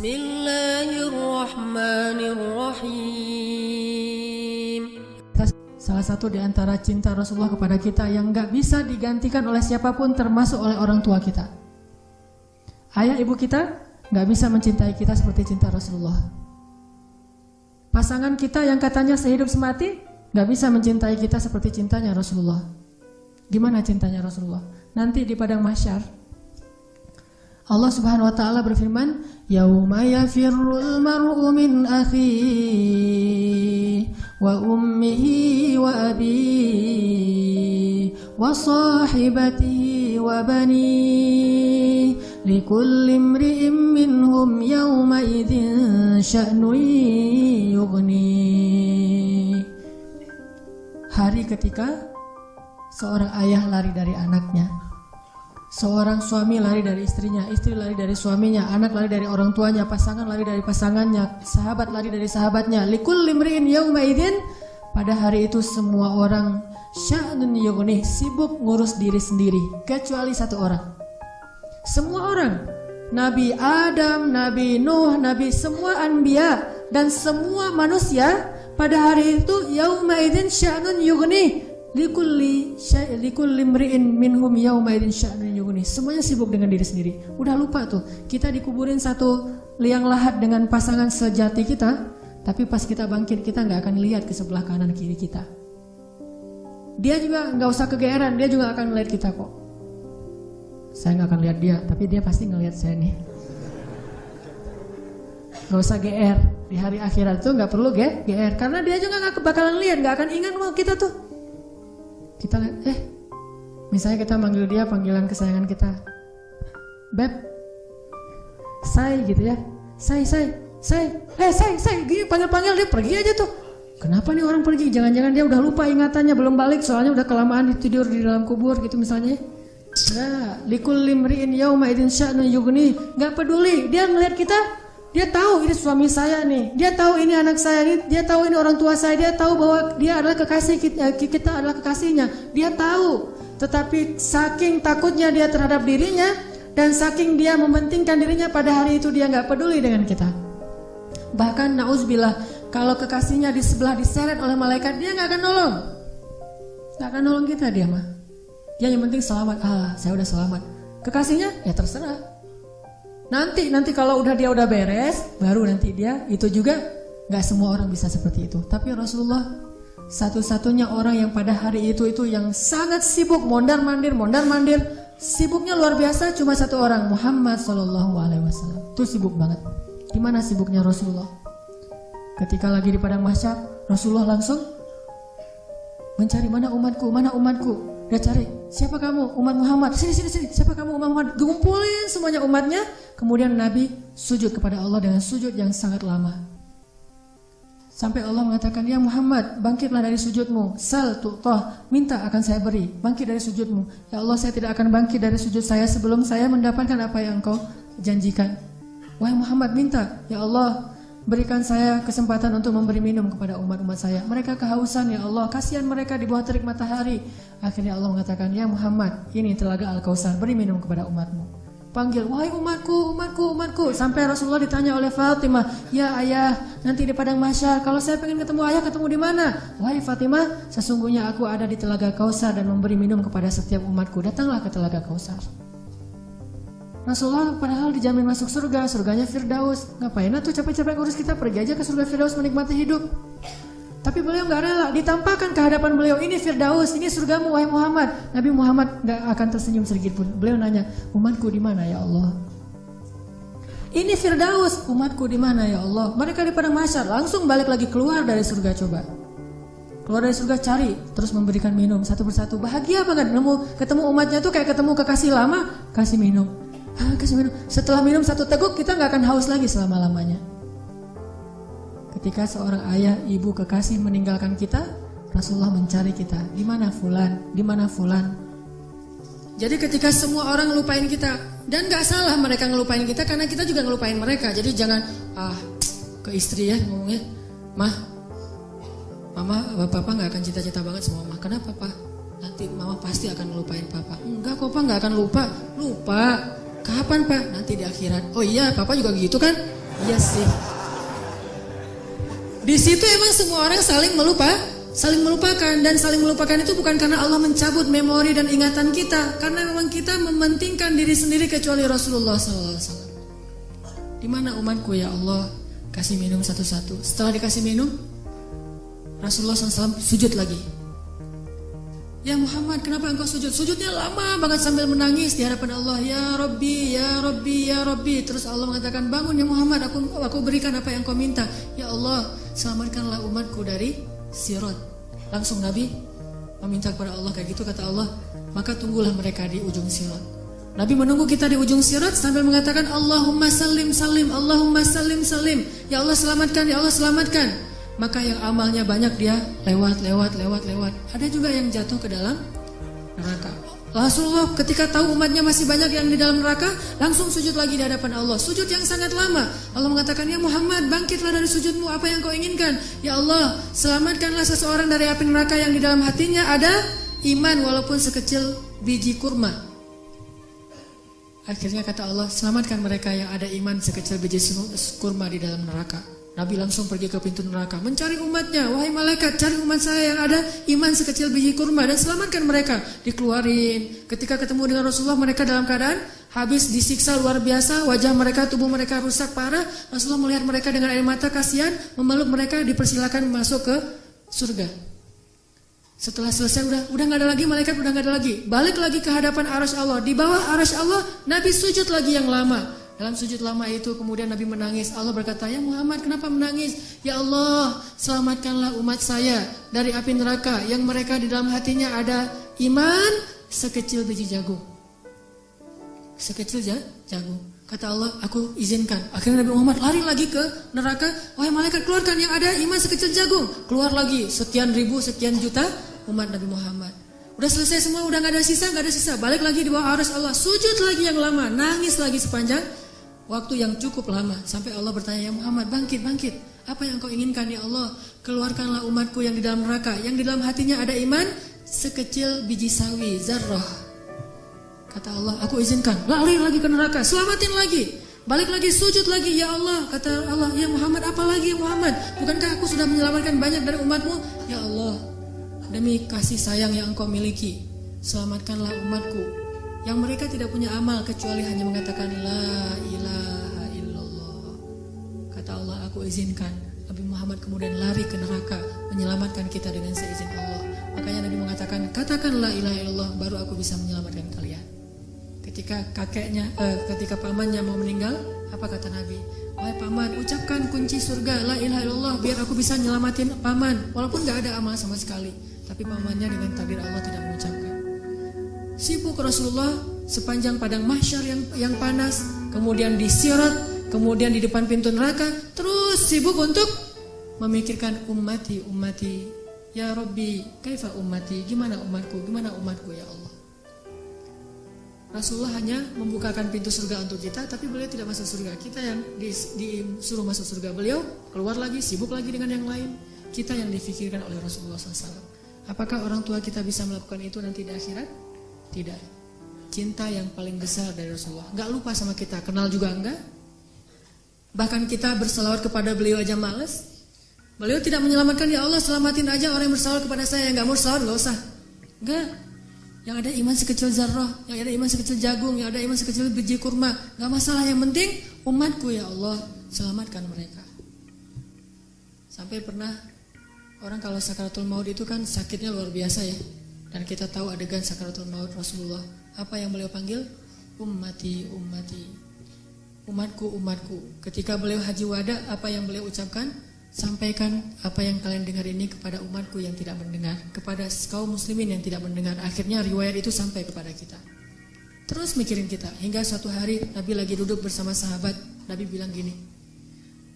Bismillahirrahmanirrahim. Salah satu di antara cinta Rasulullah kepada kita yang gak bisa digantikan oleh siapapun, termasuk oleh orang tua kita. Ayah ibu kita gak bisa mencintai kita seperti cinta Rasulullah. Pasangan kita yang katanya sehidup semati gak bisa mencintai kita seperti cintanya Rasulullah. Gimana cintanya Rasulullah? Nanti di padang mahsyar Allah Subhanahu wa taala berfirman, "Yauma yafirrul mar'u min akhihi wa ummihi wa abihi wa sahibatihi wa banihi likulli imri'in minhum yawma idzin sya'nun yughni." Hari ketika seorang ayah lari dari anaknya, seorang suami lari dari istrinya, istri lari dari suaminya, anak lari dari orang tuanya, pasangan lari dari pasangannya, sahabat lari dari sahabatnya. Likulli imri'in yawma idzin, pada hari itu semua orang sya'nun yughni, sibuk ngurus diri sendiri, kecuali satu orang. Semua orang, Nabi Adam, Nabi Nuh, Nabi semua anbiya dan semua manusia pada hari itu yawma idzin sya'nun yughni. Likulli imri'in minhum yawma idzin sya'nun yughni. Semuanya sibuk dengan diri sendiri. Udah lupa tuh, kita dikuburin satu liang lahat dengan pasangan sejati kita, tapi pas kita bangkit kita nggak akan lihat ke sebelah kanan kiri kita. Dia juga nggak usah kegeeran, dia juga akan melihat kita kok. Saya nggak akan lihat dia, tapi dia pasti ngelihat saya nih. Nggak usah GR, di hari akhirat tuh nggak perlu GR, karena dia juga nggak bakalan lihat, nggak akan ingat mau kita tuh. Kita lihat, misalnya kita manggil dia panggilan kesayangan kita, Beb, say gitu ya, say, gini panggil dia pergi aja tuh. Kenapa nih orang pergi? Jangan-jangan dia udah lupa ingatannya, belum balik, soalnya udah kelamaan tidur di dalam kubur gitu misalnya. Nah, likulli imri'in yawma idzin sya'nun yughni. Gak peduli, dia ngeliat kita. Dia tahu ini suami saya nih, dia tahu ini anak saya nih, dia tahu ini orang tua saya, dia tahu bahwa dia adalah kekasih kita adalah kekasihnya. Dia tahu, tetapi saking takutnya dia terhadap dirinya dan saking dia mementingkan dirinya, pada hari itu dia nggak peduli dengan kita. Bahkan na'udzubillah, kalau kekasihnya di sebelah diseret oleh malaikat, dia nggak akan nolong kita dia mah. Dia yang penting selamat, saya udah selamat. Kekasihnya ya terserah. Nanti kalau dia udah beres, baru nanti dia, itu juga gak semua orang bisa seperti itu. Tapi Rasulullah satu-satunya orang yang pada hari itu yang sangat sibuk, mondar-mandir, sibuknya luar biasa, cuma satu orang, Muhammad SAW. Itu sibuk banget. Gimana sibuknya Rasulullah? Ketika lagi di padang mahsyar, Rasulullah langsung mencari mana umatku. Dia cari, siapa kamu? Umat Muhammad. Sini. Siapa kamu? Umat Muhammad. Kumpulin semuanya umatnya. Kemudian Nabi sujud kepada Allah dengan sujud yang sangat lama. Sampai Allah mengatakan, ya Muhammad, bangkitlah dari sujudmu. Sal tu'tah, minta akan saya beri. Bangkit dari sujudmu. Ya Allah, saya tidak akan bangkit dari sujud saya sebelum saya mendapatkan apa yang engkau janjikan. Wahai Muhammad, minta. Ya Allah, berikan saya kesempatan untuk memberi minum kepada umat-umat saya. Mereka kehausan, ya Allah, kasihan mereka di bawah terik matahari. Akhirnya Allah mengatakan, ya Muhammad, ini telaga Al-Kautsar, beri minum kepada umatmu. Panggil, wahai umatku. Sampai Rasulullah ditanya oleh Fatimah, ya ayah, nanti di padang mahsyar kalau saya pengen ketemu ayah, ketemu di mana? Wahai Fatimah, sesungguhnya aku ada di telaga Kautsar dan memberi minum kepada setiap umatku. Datanglah ke telaga Kautsar. Rasulullah padahal dijamin masuk surga, surganya Firdaus. Ngapain tuh capek-capek ngurus, kita pergi aja ke surga Firdaus menikmati hidup. Tapi beliau gak rela, ditampakkan ke hadapan beliau, ini Firdaus, ini surgamu wahai Muhammad. Nabi Muhammad gak akan tersenyum sedikit pun. Beliau nanya, umatku di mana ya Allah? Ini Firdaus, umatku di mana ya Allah? Mereka di padang mahsyar, langsung balik lagi keluar dari surga. Coba keluar dari surga, cari, terus memberikan minum satu persatu. Bahagia banget ketemu umatnya tuh kayak ketemu kekasih lama, kasih minum. Setelah minum satu teguk, kita gak akan haus lagi selama-lamanya. Ketika seorang ayah, ibu, kekasih meninggalkan kita, Rasulullah mencari kita. Di mana fulan? Jadi ketika semua orang ngelupain kita, dan gak salah mereka ngelupain kita karena kita juga ngelupain mereka. Jadi jangan ke istri ya ngomongnya, Mama, Papa gak akan cita-cita banget sama Mama. Kenapa Pak? Nanti Mama pasti akan ngelupain Papa. Enggak kok Pak, gak akan lupa. Kapan Pak? Nanti di akhirat. Oh iya, Papa juga gitu kan? Iya sih. Di situ emang semua orang saling melupakan, dan saling melupakan itu bukan karena Allah mencabut memori dan ingatan kita, karena memang kita mementingkan diri sendiri kecuali Rasulullah SAW. Di mana umatku ya Allah? Kasih minum satu-satu. Setelah dikasih minum, Rasulullah SAW sujud lagi. Ya Muhammad, kenapa engkau sujud? Sujudnya lama banget sambil menangis di hadapan Allah. Ya Rabbi, ya Rabbi, ya Rabbi. Terus Allah mengatakan, bangun ya Muhammad, aku berikan apa yang kau minta. Ya Allah, selamatkanlah umatku dari Sirat. Langsung Nabi meminta kepada Allah kayak gitu, kata Allah, maka tunggulah mereka di ujung Sirat. Nabi menunggu kita di ujung Sirat sambil mengatakan, Allahumma salim salim, Allahumma salim salim. Ya Allah selamatkan, ya Allah selamatkan. Maka yang amalnya banyak dia lewat. Ada juga yang jatuh ke dalam neraka. Rasulullah ketika tahu umatnya masih banyak yang di dalam neraka, langsung sujud lagi di hadapan Allah. Sujud yang sangat lama. Allah mengatakan, ya Muhammad, bangkitlah dari sujudmu, apa yang kau inginkan? Ya Allah, selamatkanlah seseorang dari api neraka yang di dalam hatinya ada iman walaupun sekecil biji kurma. Akhirnya kata Allah, selamatkan mereka yang ada iman sekecil biji kurma di dalam neraka. Nabi langsung pergi ke pintu neraka mencari umatnya. Wahai malaikat, cari umat saya yang ada iman sekecil biji kurma dan selamatkan mereka. Dikeluarin. Ketika ketemu dengan Rasulullah, mereka dalam keadaan habis disiksa luar biasa. Wajah mereka, tubuh mereka rusak parah. Rasulullah melihat mereka dengan air mata kasihan, memeluk mereka, dipersilakan masuk ke surga. Setelah selesai udah nggak ada lagi malaikat, udah nggak ada lagi. Balik lagi ke hadapan arasy Allah. Di bawah arasy Allah, Nabi sujud lagi yang lama. Dalam sujud lama itu kemudian Nabi menangis. Allah berkata, ya Muhammad, kenapa menangis? Ya Allah, selamatkanlah umat saya dari api neraka yang mereka di dalam hatinya ada iman sekecil biji jagung. Sekecil jagung. Kata Allah, aku izinkan. Akhirnya Nabi Muhammad lari lagi ke neraka. Wahai malaikat, keluarkan yang ada iman sekecil jagung. Keluar lagi sekian ribu, sekian juta umat Nabi Muhammad. Udah selesai semua, udah gak ada sisa. Balik lagi di bawah arasy Allah. Sujud lagi yang lama, nangis lagi sepanjang waktu yang cukup lama. Sampai Allah bertanya, ya Muhammad, bangkit. Apa yang kau inginkan ya Allah? Keluarkanlah umatku yang di dalam neraka, yang di dalam hatinya ada iman sekecil biji sawi, zarrah. Kata Allah, aku izinkan. Lari lagi ke neraka, selamatin lagi. Balik lagi, sujud lagi, ya Allah. Kata Allah, ya Muhammad, apa lagi ya Muhammad? Bukankah aku sudah menyelamatkan banyak dari umatmu? Ya Allah, demi kasih sayang yang engkau miliki, selamatkanlah umatku yang mereka tidak punya amal kecuali hanya mengatakan la ilaha illallah. Kata Allah, aku izinkan. Nabi Muhammad kemudian lari ke neraka menyelamatkan kita dengan seizin Allah. Makanya Nabi mengatakan, katakan la ilaha illallah, baru aku bisa menyelamatkan kalian. Ketika pamannya mau meninggal, apa kata Nabi? Wahai paman, ucapkan kunci surga la ilaha illallah biar aku bisa nyelamatin paman, walaupun gak ada amal sama sekali. Tapi pamannya dengan takdir Allah tidak mengucapkan. Sibuk Rasulullah sepanjang padang mahsyar yang panas, kemudian di Sirat, kemudian di depan pintu neraka, terus sibuk untuk memikirkan ummati. Ya Rabbi, kaifa ummati? Gimana umatku ya Allah? Rasulullah hanya membukakan pintu surga untuk kita, tapi beliau tidak masuk surga. Kita yang disuruh masuk surga, beliau keluar lagi, sibuk lagi dengan yang lain. Kita yang difikirkan oleh Rasulullah SAW. Apakah orang tua kita bisa melakukan itu nanti di akhirat? Tidak. Cinta yang paling besar dari Rasulullah. Gak lupa sama kita, kenal juga enggak. Bahkan kita berselawat kepada beliau aja males. Beliau tidak menyelamatkan, ya Allah selamatin aja orang yang berselawat kepada saya. Yang gak mau selawat gak usah. Enggak. Yang ada iman sekecil zarrah, yang ada iman sekecil jagung, yang ada iman sekecil biji kurma, gak masalah, yang penting umatku ya Allah, selamatkan mereka. Sampai pernah orang kalau sakaratul maut itu kan sakitnya luar biasa ya. Dan kita tahu adegan sakaratul maut Rasulullah, apa yang beliau panggil? Ummati. Umatku. Ketika beliau haji wada, apa yang beliau ucapkan? Sampaikan apa yang kalian dengar ini kepada umatku yang tidak mendengar, kepada kaum muslimin yang tidak mendengar. Akhirnya riwayat itu sampai kepada kita. Terus mikirin kita, hingga suatu hari Nabi lagi duduk bersama sahabat. Nabi bilang gini,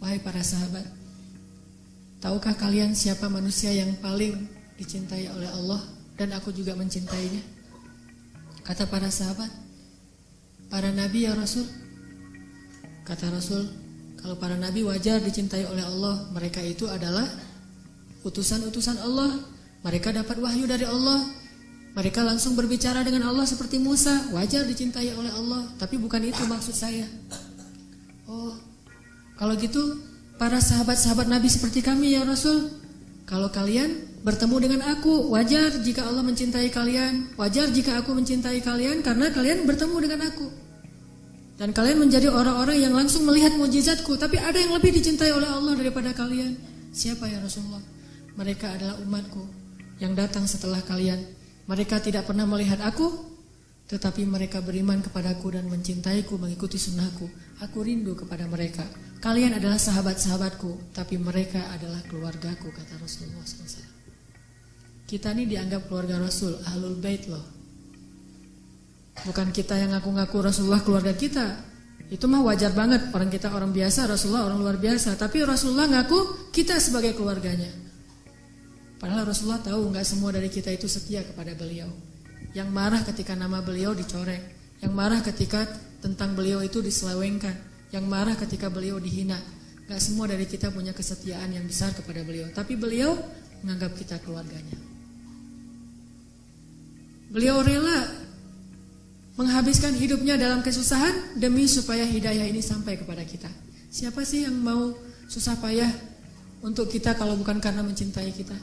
wahai para sahabat, tahukah kalian siapa manusia yang paling dicintai oleh Allah dan aku juga mencintainya? Kata para sahabat, para nabi ya Rasul. Kata Rasul, kalau para nabi wajar dicintai oleh Allah, mereka itu adalah utusan-utusan Allah. Mereka dapat wahyu dari Allah. Mereka langsung berbicara dengan Allah seperti Musa, wajar dicintai oleh Allah. Tapi bukan itu maksud saya. Oh, Kalau gitu, para sahabat-sahabat Nabi seperti kami ya Rasul. Kalau kalian bertemu dengan aku, wajar jika Allah mencintai kalian. Wajar jika aku mencintai kalian karena kalian bertemu dengan aku. Dan kalian menjadi orang-orang yang langsung melihat mukjizatku. Tapi ada yang lebih dicintai oleh Allah daripada kalian. Siapa ya Rasulullah? Mereka adalah umatku yang datang setelah kalian. Mereka tidak pernah melihat aku, tetapi mereka beriman kepadaku dan mencintaiku, mengikuti sunnahku. Aku rindu kepada mereka. Kalian adalah sahabat-sahabatku, tapi mereka adalah keluargaku, kata Rasulullah SAW. Kita ini dianggap keluarga Rasul, Ahlul Bait loh. Bukan kita yang ngaku-ngaku Rasulullah keluarga kita. Itu mah wajar banget, orang kita orang biasa, Rasulullah orang luar biasa. Tapi Rasulullah ngaku kita sebagai keluarganya. Padahal Rasulullah tahu gak semua dari kita itu setia kepada beliau. Yang marah ketika nama beliau dicoreng, yang marah ketika tentang beliau itu diselewengkan, yang marah ketika beliau dihina. Gak semua dari kita punya kesetiaan yang besar kepada beliau, tapi beliau menganggap kita keluarganya. Beliau rela menghabiskan hidupnya dalam kesusahan demi supaya hidayah ini sampai kepada kita. Siapa sih yang mau susah payah untuk kita kalau bukan karena mencintai kita?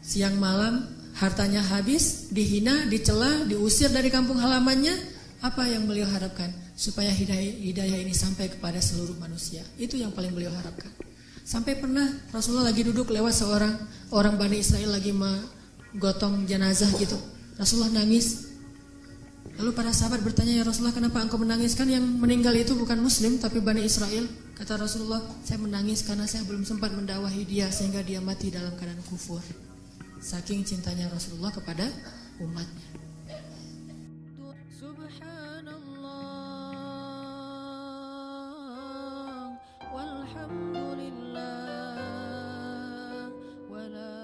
Siang malam hartanya habis, dihina, dicela, diusir dari kampung halamannya. Apa yang beliau harapkan? Supaya hidayah ini sampai kepada seluruh manusia. Itu yang paling beliau harapkan. Sampai pernah Rasulullah lagi duduk lewat seorang orang Bani Israel lagi menggotong jenazah gitu. Rasulullah nangis. Lalu para sahabat bertanya, ya Rasulullah, kenapa engkau menangis? Kan yang meninggal itu bukan muslim tapi Bani Israel. Kata Rasulullah, saya menangis karena saya belum sempat mendakwahi dia sehingga dia mati dalam keadaan kufur. Saking cintanya Rasulullah kepada umatnya. Subhanallah walhamdulillah wala.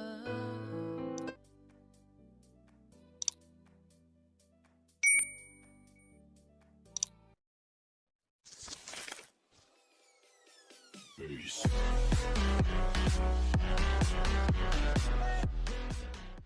Peace.